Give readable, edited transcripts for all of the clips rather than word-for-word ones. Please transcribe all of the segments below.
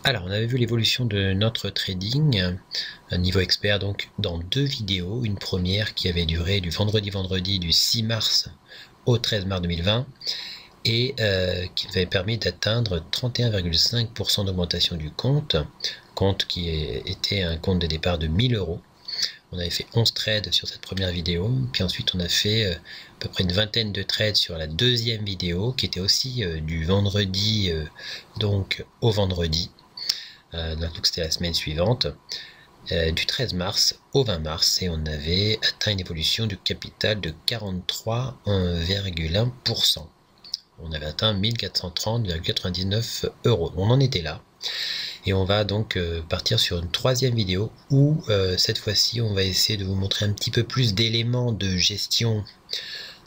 Alors, on avait vu l'évolution de notre trading à niveau expert donc dans deux vidéos. Une première qui avait duré du vendredi du 6 mars au 13 mars 2020 et qui nous avait permis d'atteindre 31,5% d'augmentation du compte qui était un compte de départ de 1000 euros. On avait fait 11 trades sur cette première vidéo, puis ensuite on a fait à peu près une vingtaine de trades sur la deuxième vidéo qui était aussi du vendredi donc au vendredi. Donc c'était la semaine suivante, du 13 mars au 20 mars, et on avait atteint une évolution du capital de 43,1%. On avait atteint 1430,99 euros. On en était là. Et on va donc partir sur une troisième vidéo où cette fois-ci on va essayer de vous montrer un petit peu plus d'éléments de gestion,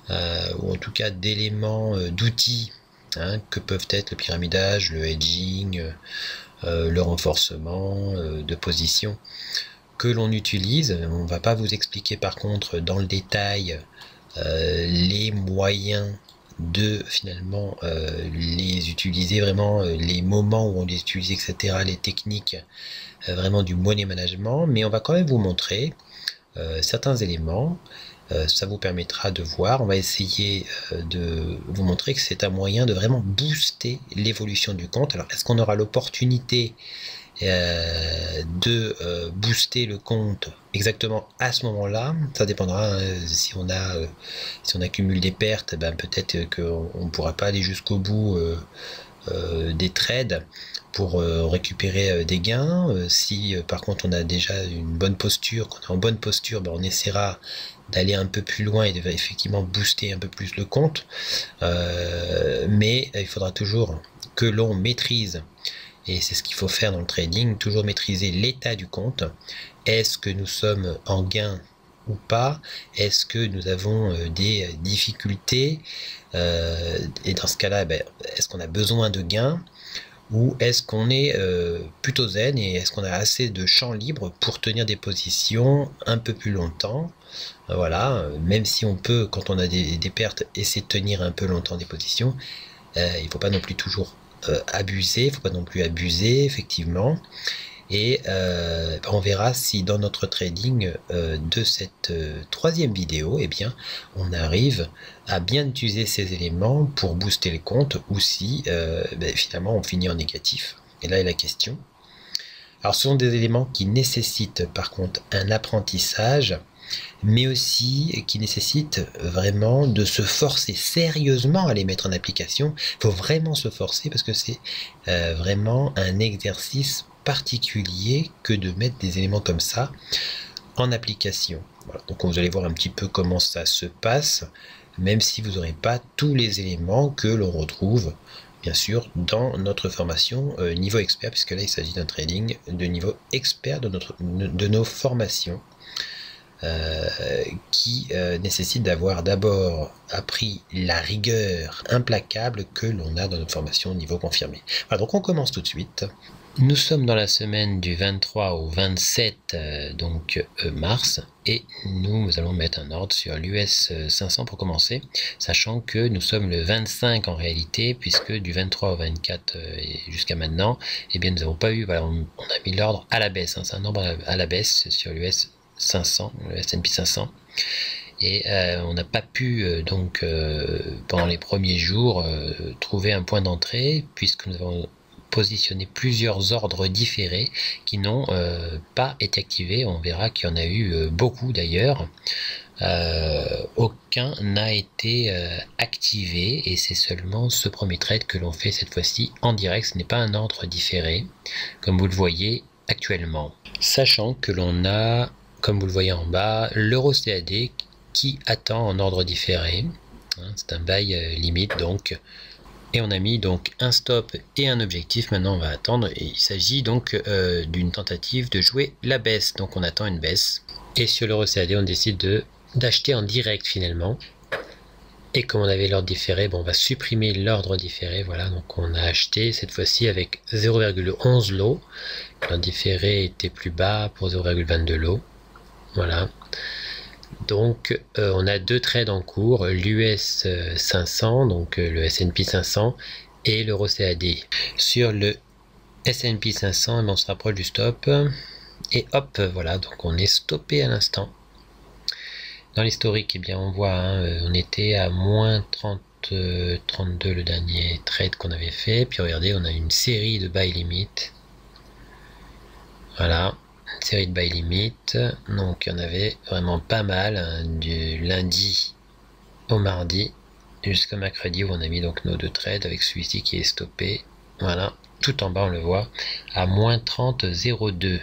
ou en tout cas d'éléments d'outils, que peuvent être le pyramidage, le hedging, le renforcement de position que l'on utilise. On ne va pas vous expliquer par contre dans le détail les moyens de finalement les utiliser, vraiment les moments où on les utilise, etc., les techniques vraiment du money management, mais on va quand même vous montrer certains éléments. Ça vous permettra de voir. On va essayer de vous montrer que c'est un moyen de vraiment booster l'évolution du compte. Alors, est-ce qu'on aura l'opportunité de booster le compte exactement à ce moment-là? Ça dépendra. Si on accumule des pertes, ben peut-être qu'on ne pourra pas aller jusqu'au bout des trades pour récupérer des gains. Si par contre on a déjà une bonne posture, qu'on est en bonne posture, ben on essaiera d'aller un peu plus loin et de effectivement booster un peu plus le compte. Mais il faudra toujours que l'on maîtrise, et c'est ce qu'il faut faire dans le trading, toujours maîtriser l'état du compte. Est-ce que nous sommes en gain ou pas? Est-ce que nous avons des difficultés? Et dans ce cas-là, est-ce qu'on a besoin de gains? Ou est-ce qu'on est plutôt zen, et est-ce qu'on a assez de champ libre pour tenir des positions un peu plus longtemps? Voilà, même si on peut, quand on a des pertes, essayer de tenir un peu longtemps des positions, il ne faut pas non plus toujours abuser, il ne faut pas non plus abuser, effectivement. Et on verra si dans notre trading de cette troisième vidéo, eh bien, on arrive à bien utiliser ces éléments pour booster le compte, ou si finalement on finit en négatif. Et là est la question. Alors ce sont des éléments qui nécessitent par contre un apprentissage, mais aussi qui nécessitent vraiment de se forcer sérieusement à les mettre en application. Il faut vraiment se forcer, parce que c'est vraiment un exercice particulier que de mettre des éléments comme ça en application. Voilà. Donc vous allez voir un petit peu comment ça se passe, même si vous n'aurez pas tous les éléments que l'on retrouve bien sûr dans notre formation niveau expert, puisque là il s'agit d'un trading de niveau expert de nos formations. Qui nécessite d'avoir d'abord appris la rigueur implacable que l'on a dans notre formation au niveau confirmé. Voilà, donc on commence tout de suite. Nous sommes dans la semaine du 23 au 27 mars, et nous allons mettre un ordre sur l'US 500 pour commencer, sachant que nous sommes le 25 en réalité, puisque du 23 au 24 et jusqu'à maintenant, eh bien nous n'avons pas eu, voilà, on a mis l'ordre à la baisse, c'est un ordre à la baisse sur l'US 500, le S&P 500, et on n'a pas pu pendant les premiers jours trouver un point d'entrée, puisque nous avons positionné plusieurs ordres différés qui n'ont pas été activés. On verra qu'il y en a eu beaucoup d'ailleurs. Aucun n'a été activé, et c'est seulement ce premier trade que l'on fait cette fois-ci en direct. Ce n'est pas un ordre différé comme vous le voyez actuellement, sachant que l'on a, comme vous le voyez en bas, l'euro CAD qui attend en ordre différé. C'est un buy limite donc, et on a mis donc un stop et un objectif. Maintenant on va attendre, et il s'agit donc d'une tentative de jouer la baisse, donc on attend une baisse. Et sur l'euro CAD on décide d'acheter en direct finalement, et comme on avait l'ordre différé, on va supprimer l'ordre différé. Voilà, donc on a acheté cette fois-ci avec 0,11 lot. L'ordre différé était plus bas pour 0,22 lot. Voilà, donc on a deux trades en cours, l'US 500, donc le S&P 500, et l'euro CAD. Sur le S&P 500, on se rapproche du stop. Et hop, voilà, donc on est stoppé à l'instant. Dans l'historique, eh bien, on voit, on était à moins 32 le dernier trade qu'on avait fait. Puis regardez, on a une série de buy limit. Voilà, une série de buy limit. Donc il y en avait vraiment pas mal, du lundi au mardi jusqu'au mercredi où on a mis donc nos deux trades avec celui-ci qui est stoppé. Voilà, tout en bas on le voit à moins 30,02.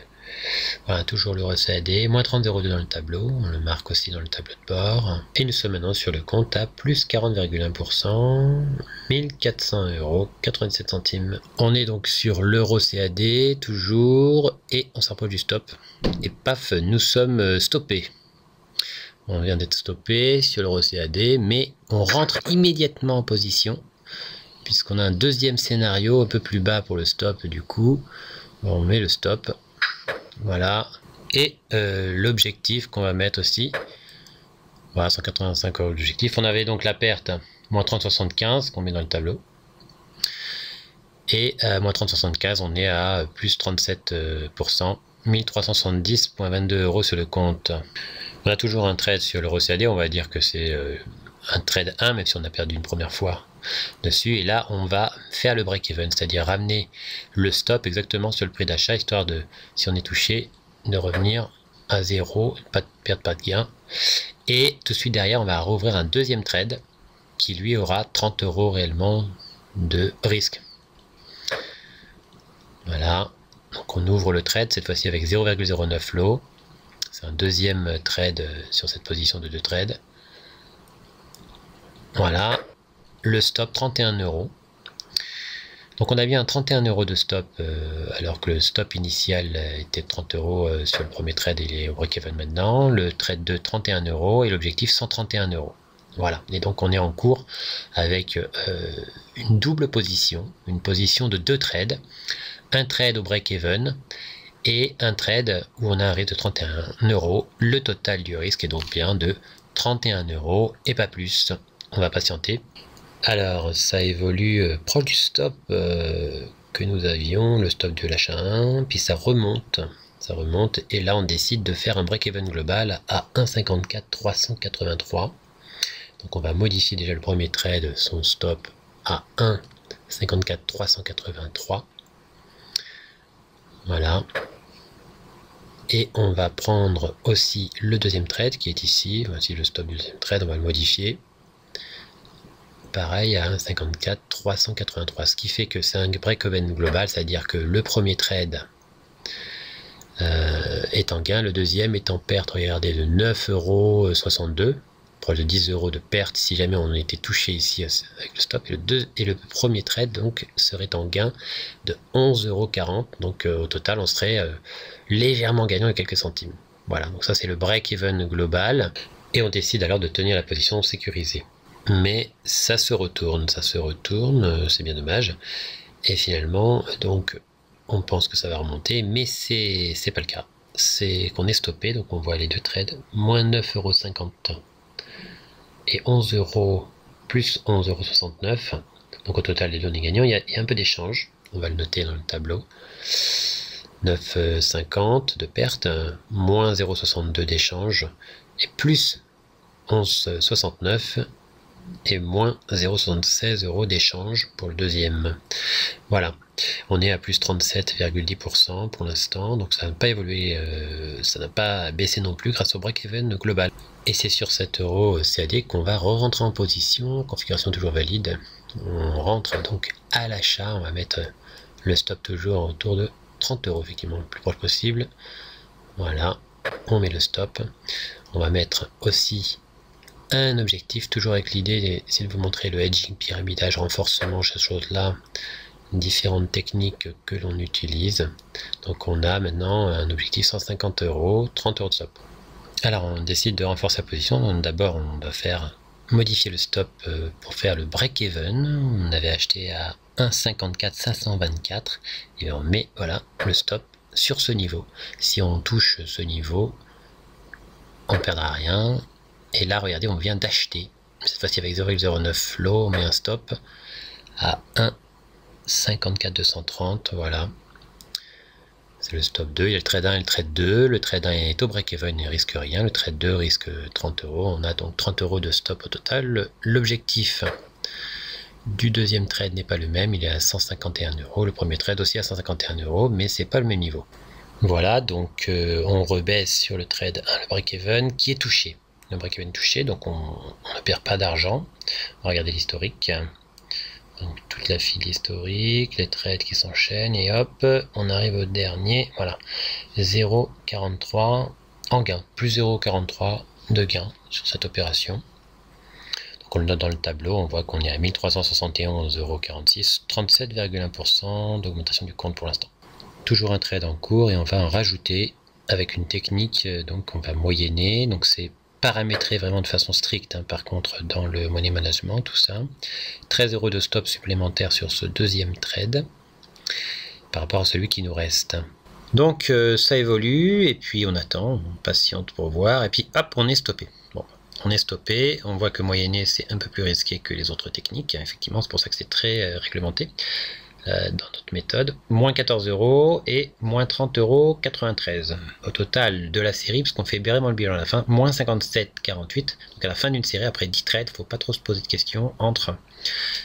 Voilà, toujours le RCAD, moins 30,02 dans le tableau, on le marque aussi dans le tableau de bord. Et nous sommes maintenant sur le compte à plus 40,1%, 1400,97 €. On est donc sur l'euro CAD, toujours, et on s'approche du stop. Et paf, nous sommes stoppés. On vient d'être stoppé sur l'euro CAD, mais on rentre immédiatement en position, puisqu'on a un deuxième scénario un peu plus bas pour le stop du coup. On met le stop. Voilà, et l'objectif qu'on va mettre aussi, voilà, 185 € l'objectif. On avait donc la perte, moins 30,75 qu'on met dans le tableau. Et moins 30,75, on est à plus 37%, 1370,22 € sur le compte. On a toujours un trade sur l'euro CAD, on va dire que c'est un trade 1, même si on a perdu une première fois dessus. Et là, on va faire le break-even, c'est-à-dire ramener le stop exactement sur le prix d'achat, histoire de, si on est touché, de revenir à zéro, pas de perte, pas de gain. Et tout de suite derrière, on va rouvrir un deuxième trade qui lui aura 30 € réellement de risque. Voilà, donc on ouvre le trade, cette fois-ci avec 0,09 lot. C'est un deuxième trade sur cette position de deux trades. Voilà, le stop 31 €. Donc on a bien un 31 € de stop, alors que le stop initial était 30 € sur le premier trade, il est au break-even maintenant. Le trade de 31 € et l'objectif 131 €. Voilà, et donc on est en cours avec une double position, une position de deux trades, un trade au break-even et un trade où on a un risque de 31 €. Le total du risque est donc bien de 31 € et pas plus. On va patienter. Alors ça évolue proche du stop que nous avions, le stop de l'achat 1, puis ça remonte, et là on décide de faire un break-even global à 1,54 383. Donc on va modifier déjà le premier trade, son stop à 1,54 383. Voilà. Et on va prendre aussi le deuxième trade qui est ici. Voici le stop du deuxième trade, on va le modifier. Pareil à 1,54 383, ce qui fait que c'est un break-even global, c'est-à-dire que le premier trade est en gain, le deuxième est en perte, regardez, de 9,62 €, proche de 10 € de perte si jamais on était touché ici avec le stop, et le premier trade donc serait en gain de 11,40 €, donc au total on serait légèrement gagnant de quelques centimes. Voilà, donc ça c'est le break-even global, et on décide alors de tenir la position sécurisée. Mais ça se retourne, c'est bien dommage. Et finalement, donc, on pense que ça va remonter, mais c'est pas le cas. C'est qu'on est stoppé, donc on voit les deux trades, moins 9,50 € et 11 € plus 11,69 €. Donc au total, les deux on est gagnants. Il y a un peu d'échange, on va le noter dans le tableau. 9,50 € de perte, moins 0,62 € d'échange, et plus 11,69 € et moins 0,76 € d'échange pour le deuxième. Voilà, on est à plus 37,10% pour l'instant, donc ça n'a pas évolué, ça n'a pas baissé non plus grâce au break-even global. Et c'est sur 7 € CAD qu'on va re-rentrer en position, configuration toujours valide. On rentre donc à l'achat, on va mettre le stop toujours autour de 30 € effectivement, le plus proche possible. Voilà, on met le stop. On va mettre aussi un objectif, toujours avec l'idée, c'est de vous montrer le hedging, pyramidage, renforcement, ces choses-là, différentes techniques que l'on utilise. Donc on a maintenant un objectif 150 €, 30 € de stop. Alors on décide de renforcer la position. D'abord on va modifier le stop pour faire le break-even. On avait acheté à 1,54 524 et on met voilà le stop sur ce niveau. Si on touche ce niveau, on ne perdra rien. Et là, regardez, on vient d'acheter, cette fois-ci avec 0,09 lot, on met un stop à 1,54 230, voilà. C'est le stop 2, il y a le trade 1 et le trade 2. Le trade 1 est au break-even, il ne risque rien. Le trade 2 risque 30 euros. On a donc 30 euros de stop au total. L'objectif du deuxième trade n'est pas le même, il est à 151 euros. Le premier trade aussi à 151 euros, mais c'est pas le même niveau. Voilà, donc on rebaisse sur le trade 1, le break-even qui est touché. Le break-even touché, donc on ne perd pas d'argent. On va regarder l'historique. Donc toute la file historique, les trades qui s'enchaînent et hop, on arrive au dernier, voilà, 0,43 en gain, plus 0,43 de gain sur cette opération. Donc on le note dans le tableau, on voit qu'on est à 1371,46 euros, 37,1% d'augmentation du compte pour l'instant. Toujours un trade en cours et on va en rajouter avec une technique, donc on va moyenner, donc c'est paramétrer vraiment de façon stricte, hein, par contre dans le money management, tout ça. 13 euros de stop supplémentaire sur ce deuxième trade par rapport à celui qui nous reste. Donc ça évolue et puis on attend, on patiente pour voir et puis hop, on est stoppé. Bon, on est stoppé, on voit que moyenner c'est un peu plus risqué que les autres techniques, effectivement c'est pour ça que c'est très réglementé. Dans notre méthode, moins 14 euros et moins 30,93 euros au total de la série, parce qu'on fait vraiment le bilan à la fin, moins 57,48. Donc à la fin d'une série, après 10 trades, il ne faut pas trop se poser de questions entre.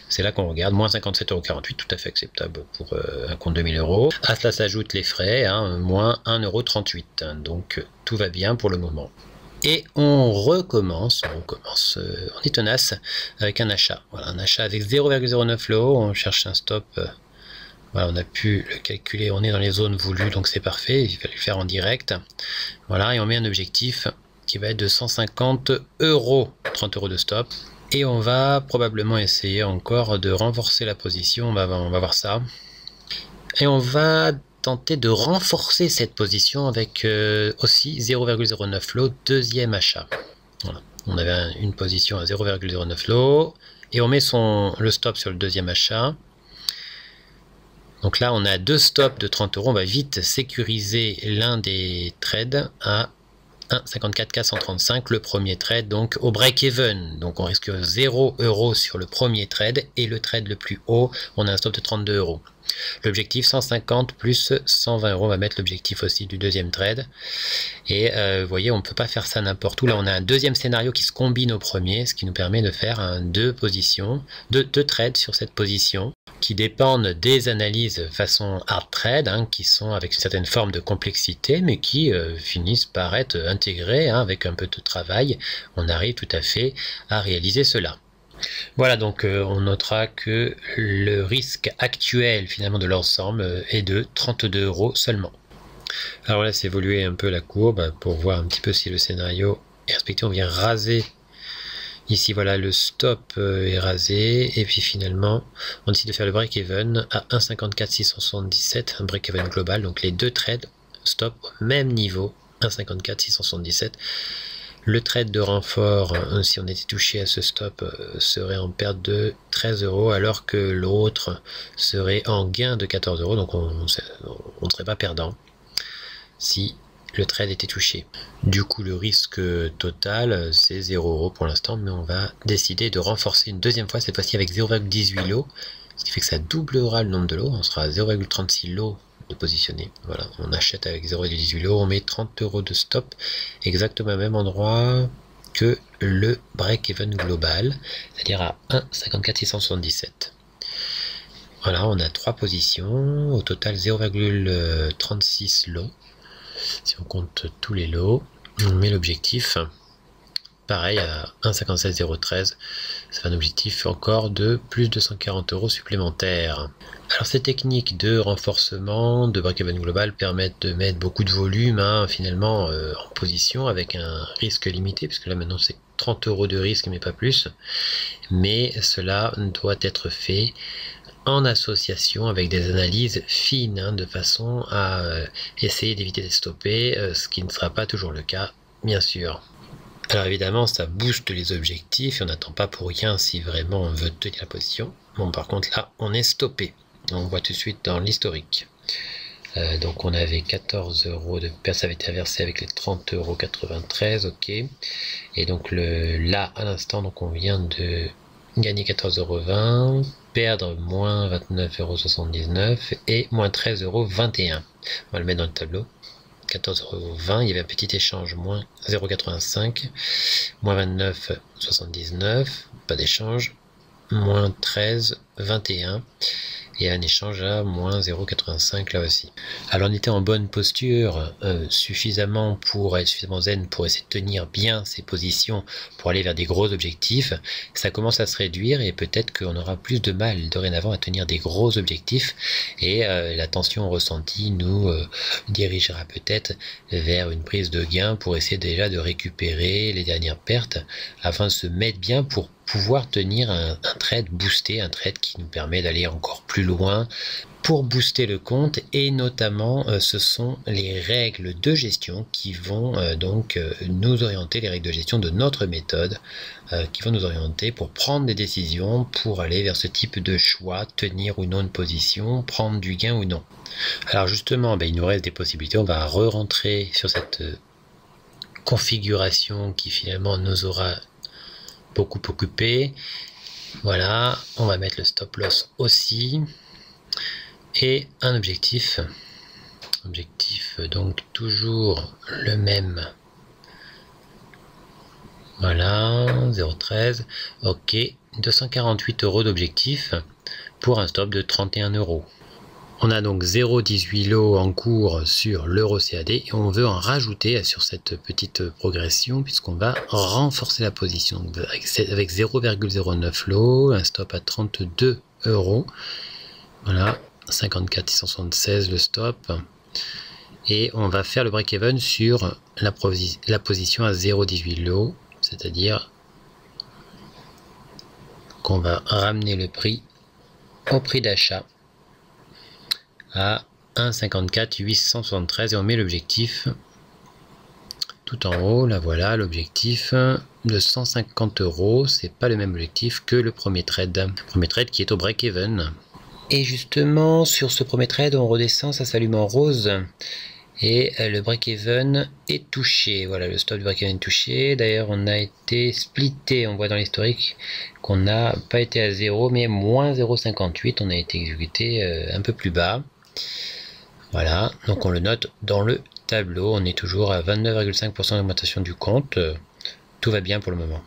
C'est là qu'on regarde, moins 57,48 euros, tout à fait acceptable pour un compte de 1000 euros. À cela s'ajoutent les frais, hein, moins 1,38 €. Donc tout va bien pour le moment. Et on recommence, on est tenace avec un achat. Voilà, un achat avec 0,09 lot, on cherche un stop. Voilà, on a pu le calculer, on est dans les zones voulues, donc c'est parfait, il va le faire en direct. Voilà, et on met un objectif qui va être de 150 euros, 30 euros de stop. Et on va probablement essayer encore de renforcer la position, on va voir ça. Et on va tenter de renforcer cette position avec aussi 0,09 lot, deuxième achat. Voilà. On avait une position à 0,09 lot, et on met le stop sur le deuxième achat. Donc là, on a deux stops de 30 euros. On va vite sécuriser l'un des trades à 1,54K135, le premier trade, donc au break-even. Donc on risque 0 euros sur le premier trade et le trade le plus haut, on a un stop de 32 euros. L'objectif 150 plus 120 euros, on va mettre l'objectif aussi du deuxième trade. Et vous voyez, on ne peut pas faire ça n'importe où. Là, on a un deuxième scénario qui se combine au premier, ce qui nous permet de faire deux trades sur cette position, qui dépendent des analyses façon hard trade, hein, qui sont avec une certaine forme de complexité, mais qui finissent par être intégrées, hein, avec un peu de travail. On arrive tout à fait à réaliser cela. Voilà, donc on notera que le risque actuel finalement de l'ensemble est de 32 euros seulement. Alors là, c'est évoluer un peu la courbe pour voir un petit peu si le scénario est respecté. On vient raser. Ici, voilà, le stop est rasé. Et puis finalement, on décide de faire le break-even à 1,54,677, un break-even global. Donc les deux trades stop au même niveau, 1,54,677. Le trade de renfort, si on était touché à ce stop, serait en perte de 13 euros, alors que l'autre serait en gain de 14 euros. Donc on ne serait pas perdant si le trade était touché. Du coup, le risque total, c'est 0 euros pour l'instant, mais on va décider de renforcer une deuxième fois, cette fois-ci avec 0,18 lots, ce qui fait que ça doublera le nombre de lots. On sera à 0,36 lots de positionner. Voilà, on achète avec 0,18 lots, on met 30 euros de stop, exactement au même endroit que le break-even global, c'est-à-dire à 1,54,677. Voilà, on a 3 positions, au total 0,36 lots. Si on compte tous les lots, on met l'objectif pareil à 1,57,013. C'est un objectif encore de plus de 140 euros supplémentaires. Alors ces techniques de renforcement de break-even global permettent de mettre beaucoup de volume, hein, finalement en position avec un risque limité, puisque là maintenant c'est 30 euros de risque mais pas plus. Mais cela doit être fait en association avec des analyses fines, hein, de façon à essayer d'éviter de stopper, ce qui ne sera pas toujours le cas, bien sûr. Alors évidemment, ça booste les objectifs et on n'attend pas pour rien si vraiment on veut tenir la position. Bon, par contre là, on est stoppé. On voit tout de suite dans l'historique. Donc on avait 14 euros de perte, ça avait été versé avec les 30,93 €, ok. Et donc là, à l'instant, donc on vient de gagner 14,20 €. perdre moins 29,79 € et moins 13,21 €. On va le mettre dans le tableau. 14,20 €, il y avait un petit échange, moins 0,85, moins 29,79, pas d'échange, moins 13,21 et un échange à moins 0,85 là aussi. Alors on était en bonne posture, suffisamment pour être suffisamment zen pour essayer de tenir bien ses positions pour aller vers des gros objectifs. Ça commence à se réduire et peut-être qu'on aura plus de mal dorénavant à tenir des gros objectifs et la tension ressentie nous dirigera peut-être vers une prise de gain pour essayer déjà de récupérer les dernières pertes afin de se mettre bien pour pouvoir tenir un trade boosté, un trade qui nous permet d'aller encore plus loin pour booster le compte. Et notamment ce sont les règles de gestion qui vont donc nous orienter, les règles de gestion de notre méthode qui vont nous orienter pour prendre des décisions, pour aller vers ce type de choix, tenir ou non une position, prendre du gain ou non. Alors justement, il nous reste des possibilités, on va re-rentrer sur cette configuration qui finalement nous aura beaucoup occupé. Voilà, on va mettre le stop loss aussi et un objectif donc toujours le même. Voilà, 0,13, ok, 248 € d'objectif pour un stop de 31 €. On a donc 0,18 lots en cours sur l'euro CAD et on veut en rajouter sur cette petite progression puisqu'on va renforcer la position avec 0,09 lots, un stop à 32 €. Voilà, 54 676 le stop. Et on va faire le break-even sur la position à 0,18 lots, c'est-à-dire qu'on va ramener le prix au prix d'achat à 1,54 873 et on met l'objectif tout en haut. Là voilà l'objectif de 150 €. C'est pas le même objectif que le premier trade qui est au break-even. Et justement sur ce premier trade on redescend, ça s'allume en rose et le break-even est touché. Voilà, le stop du break-even est touché. D'ailleurs on a été splitté, on voit dans l'historique qu'on n'a pas été à 0 mais moins 0,58, on a été exécuté un peu plus bas. Voilà, donc on le note dans le tableau, on est toujours à 29,5% d'augmentation du compte, tout va bien pour le moment.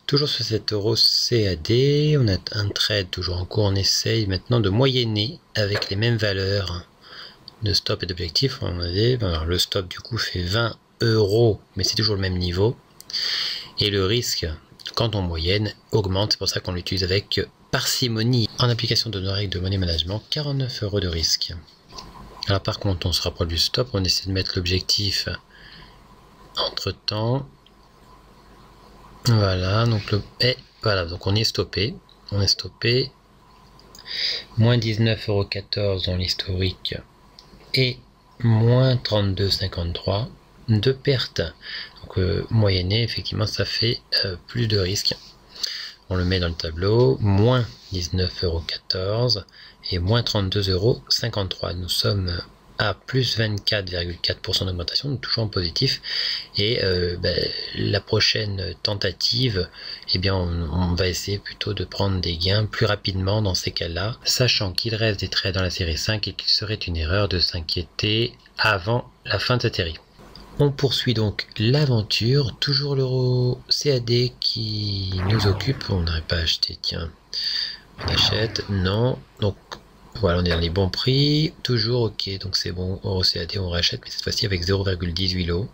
Toujours sur cet euro CAD, on a un trade toujours en cours, on essaye maintenant de moyenner avec les mêmes valeurs de stop et d'objectif. Alors le stop du coup fait 20 €, mais c'est toujours le même niveau, et le risque quand on moyenne augmente, c'est pour ça qu'on l'utilise avec parcimonie. En application de nos règles de money management, 49 € de risque. Alors par contre on se rapproche du stop, on essaie de mettre l'objectif entre temps. Voilà, donc voilà, donc on est stoppé, moins 19,14 € dans l'historique et moins 32,53 de perte. Donc moyenné, effectivement ça fait plus de risques. On le met dans le tableau, moins 19,14 € et moins 32,53 €. Nous sommes à plus 24,4% d'augmentation, donc toujours en positif. Et la prochaine tentative, on va essayer plutôt de prendre des gains plus rapidement dans ces cas-là, sachant qu'il reste des trades dans la série 5 et qu'il serait une erreur de s'inquiéter avant la fin de cette série. On poursuit donc l'aventure, toujours l'euro CAD qui nous occupe. On n'aurait pas acheté, tiens, on achète, non, donc voilà, on est dans les bons prix, toujours ok, donc c'est bon, euro CAD on rachète, mais cette fois-ci avec 0,18 lots.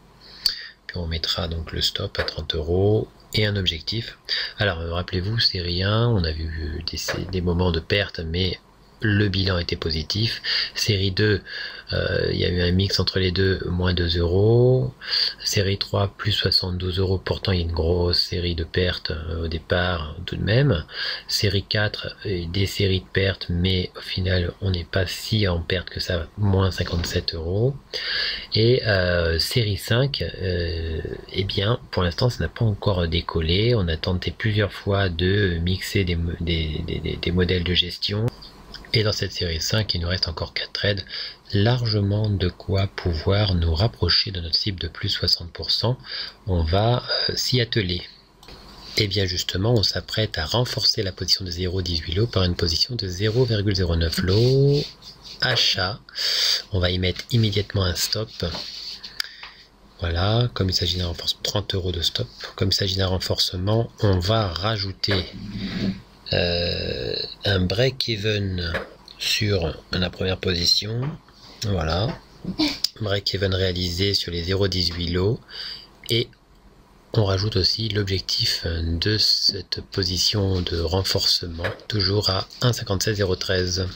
Puis on mettra donc le stop à 30 € et un objectif. Alors rappelez-vous, série 1, on a vu des moments de perte, mais le bilan était positif. Série 2, il y a eu un mix entre les deux, moins 2 €. Série 3, plus 72 €. Pourtant, il y a une grosse série de pertes au départ, tout de même. Série 4, des séries de pertes, mais au final, on n'est pas si en perte que ça, moins 57 €. Et série 5, pour l'instant, ça n'a pas encore décollé. On a tenté plusieurs fois de mixer des modèles de gestion. Et dans cette série 5, il nous reste encore 4 trades, largement de quoi pouvoir nous rapprocher de notre cible de plus 60%. On va s'y atteler. Et bien justement, on s'apprête à renforcer la position de 0,18 lots par une position de 0,09 lots. Achat. On va y mettre immédiatement un stop. Voilà, comme il s'agit d'un renforcement, 30 € de stop. Comme il s'agit d'un renforcement, on va rajouter un break-even sur la première position. Voilà, break-even réalisé sur les 0,18 lots. Et on rajoute aussi l'objectif de cette position de renforcement, toujours à 1,57013.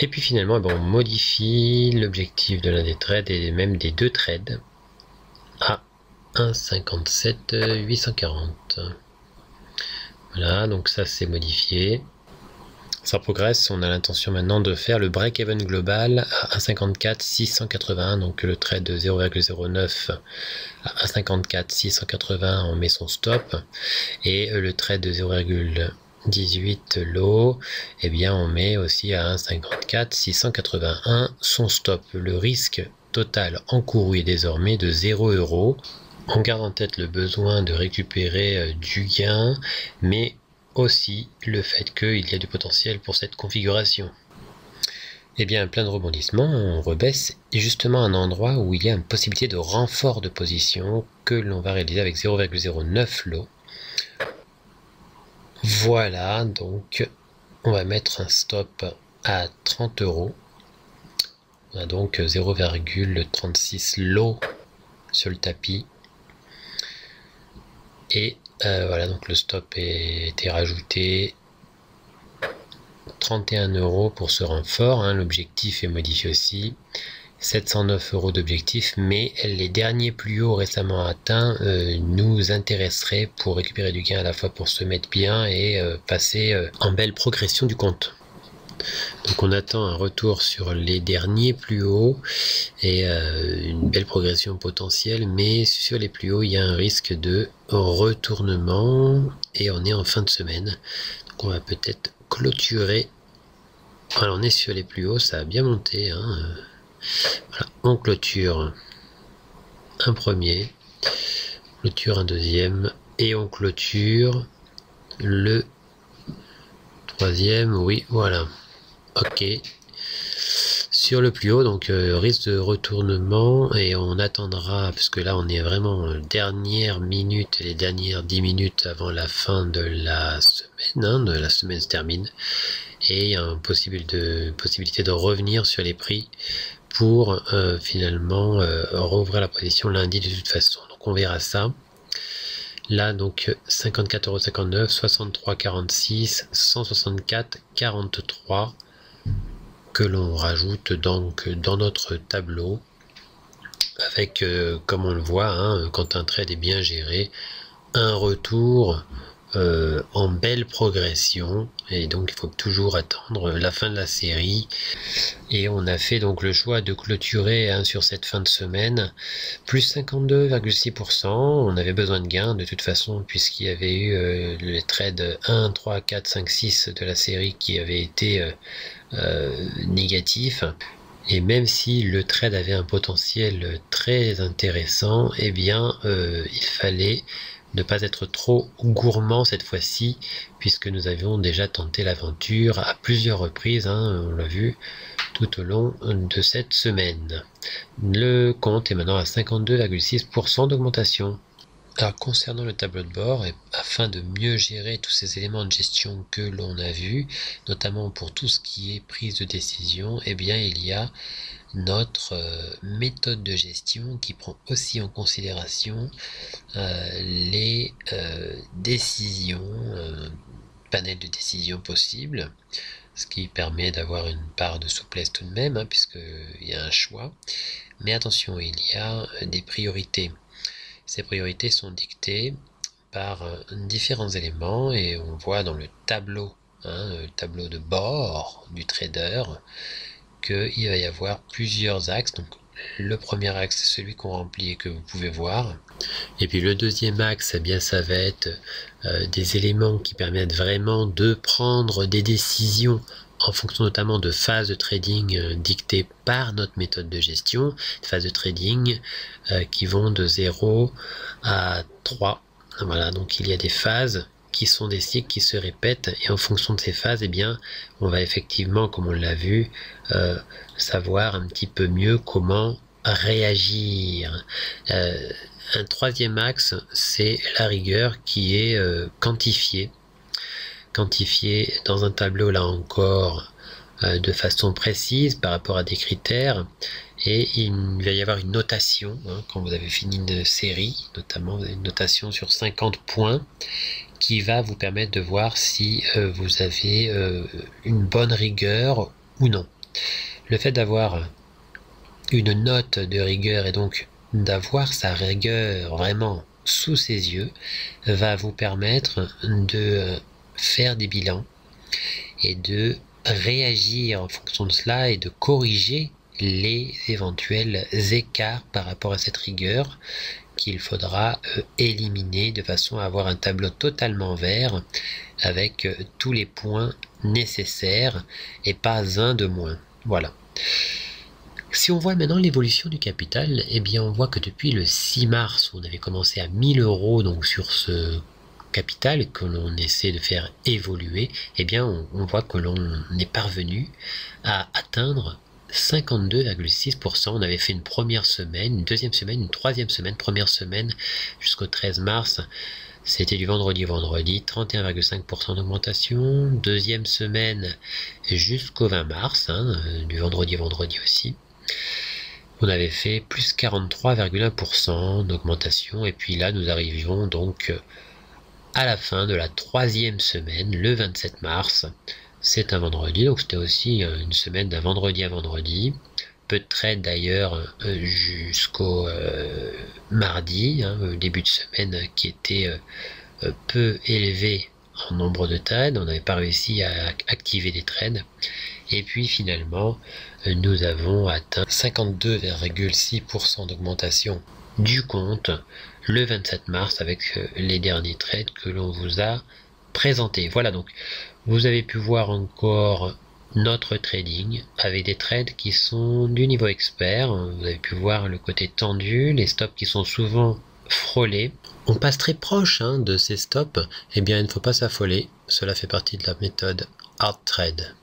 Et puis finalement, on modifie l'objectif de l'un des trades et même des deux trades à 1,57 840. Voilà, donc ça c'est modifié. Ça progresse, on a l'intention maintenant de faire le break-even global à 1,54 681, donc le trade de 0,09 à 1,54 680, on met son stop, et le trade de 0,18 lot, eh bien on met aussi à 1,54 681 son stop. Le risque total encouru est désormais de 0 €. On garde en tête le besoin de récupérer du gain, mais aussi le fait qu'il y a du potentiel pour cette configuration. Eh bien, plein de rebondissements, on rebaisse justement un endroit où il y a une possibilité de renfort de position que l'on va réaliser avec 0,09 lot. Voilà, donc on va mettre un stop à 30 €. On a donc 0,36 lot sur le tapis. Et voilà, donc le stop a été rajouté. 31 € pour ce renfort, hein, l'objectif est modifié aussi. 709 € d'objectif, mais les derniers plus hauts récemment atteints nous intéresseraient pour récupérer du gain à la fois pour se mettre bien et passer en belle progression du compte. Donc on attend un retour sur les derniers plus hauts et une belle progression potentielle, mais sur les plus hauts il y a un risque de retournement et on est en fin de semaine. Donc on va peut-être clôturer. Alors on est sur les plus hauts, ça a bien monté, hein. Voilà, on clôture un premier, clôture un deuxième et on clôture le troisième. Oui, voilà. Ok, sur le plus haut, donc risque de retournement et on attendra, parce que là on est vraiment dernière minute, les dernières 10 minutes avant la fin de la semaine, hein, de la semaine se termine, et il y a une possibilité de revenir sur les prix pour finalement rouvrir la position lundi de toute façon. Donc on verra ça. Là donc 54,59 €, 63,46 €, 164,43 que l'on rajoute donc dans notre tableau avec, comme on le voit, hein, quand un trade est bien géré, un retour en belle progression, et donc il faut toujours attendre la fin de la série. Et on a fait donc le choix de clôturer, hein, sur cette fin de semaine plus 52,6%. On avait besoin de gains de toute façon puisqu'il y avait eu les trades 1, 3, 4, 5, 6 de la série qui avaient été négatifs. Et même si le trade avait un potentiel très intéressant, eh bien il fallait ne pas être trop gourmand cette fois-ci, puisque nous avions déjà tenté l'aventure à plusieurs reprises, hein, on l'a vu tout au long de cette semaine. Le compte est maintenant à 52,6% d'augmentation. Alors concernant le tableau de bord, et afin de mieux gérer tous ces éléments de gestion que l'on a vus, notamment pour tout ce qui est prise de décision, eh bien il y a notre méthode de gestion qui prend aussi en considération les décisions, panel de décisions possibles, ce qui permet d'avoir une part de souplesse tout de même, hein, puisqu'il y a un choix. Mais attention, il y a des priorités. Ces priorités sont dictées par différents éléments et on voit dans le tableau, hein, le tableau de bord du trader, qu'il va y avoir plusieurs axes. Donc le premier axe, c'est celui qu'on remplit et que vous pouvez voir. Et puis le deuxième axe, eh bien, ça va être des éléments qui permettent vraiment de prendre des décisions en fonction notamment de phases de trading dictées par notre méthode de gestion, phases de trading qui vont de 0 à 3. Voilà, donc il y a des phases qui sont des cycles qui se répètent, et en fonction de ces phases, eh bien, on va effectivement, comme on l'a vu, savoir un petit peu mieux comment réagir. Un troisième axe, c'est la rigueur qui est quantifiée dans un tableau, là encore, de façon précise par rapport à des critères, et il va y avoir une notation, quand vous avez fini une série, notamment une notation sur 50 points, qui va vous permettre de voir si vous avez une bonne rigueur ou non. Le fait d'avoir une note de rigueur, et donc d'avoir sa rigueur vraiment sous ses yeux, va vous permettre de faire des bilans et de réagir en fonction de cela et de corriger les éventuels écarts par rapport à cette rigueur qu'il faudra éliminer, de façon à avoir un tableau totalement vert avec tous les points nécessaires et pas un de moins. Voilà. Si on voit maintenant l'évolution du capital, eh bien on voit que depuis le 6 mars, on avait commencé à 1000 € donc sur ce capital que l'on essaie de faire évoluer, eh bien on voit que l'on est parvenu à atteindre 52,6%. On avait fait une première semaine, une deuxième semaine, une troisième semaine. Première semaine jusqu'au 13 mars, c'était du vendredi au vendredi, 31,5% d'augmentation. Deuxième semaine jusqu'au 20 mars, du vendredi au vendredi aussi, on avait fait plus 43,1% d'augmentation. Et puis là, nous arrivons donc à la fin de la troisième semaine, le 27 mars. C'est un vendredi, donc c'était aussi une semaine d'un vendredi à vendredi. Peu de trades d'ailleurs jusqu'au mardi, début de semaine qui était peu élevé en nombre de trades. On n'avait pas réussi à activer des trades. Et puis finalement, nous avons atteint 52,6% d'augmentation du compte le 27 mars avec les derniers trades que l'on vous a présentés. Voilà, donc vous avez pu voir encore notre trading avec des trades qui sont du niveau expert. Vous avez pu voir le côté tendu, les stops qui sont souvent frôlés. On passe très proche de ces stops. Eh bien, il ne faut pas s'affoler. Cela fait partie de la méthode Hard Trade.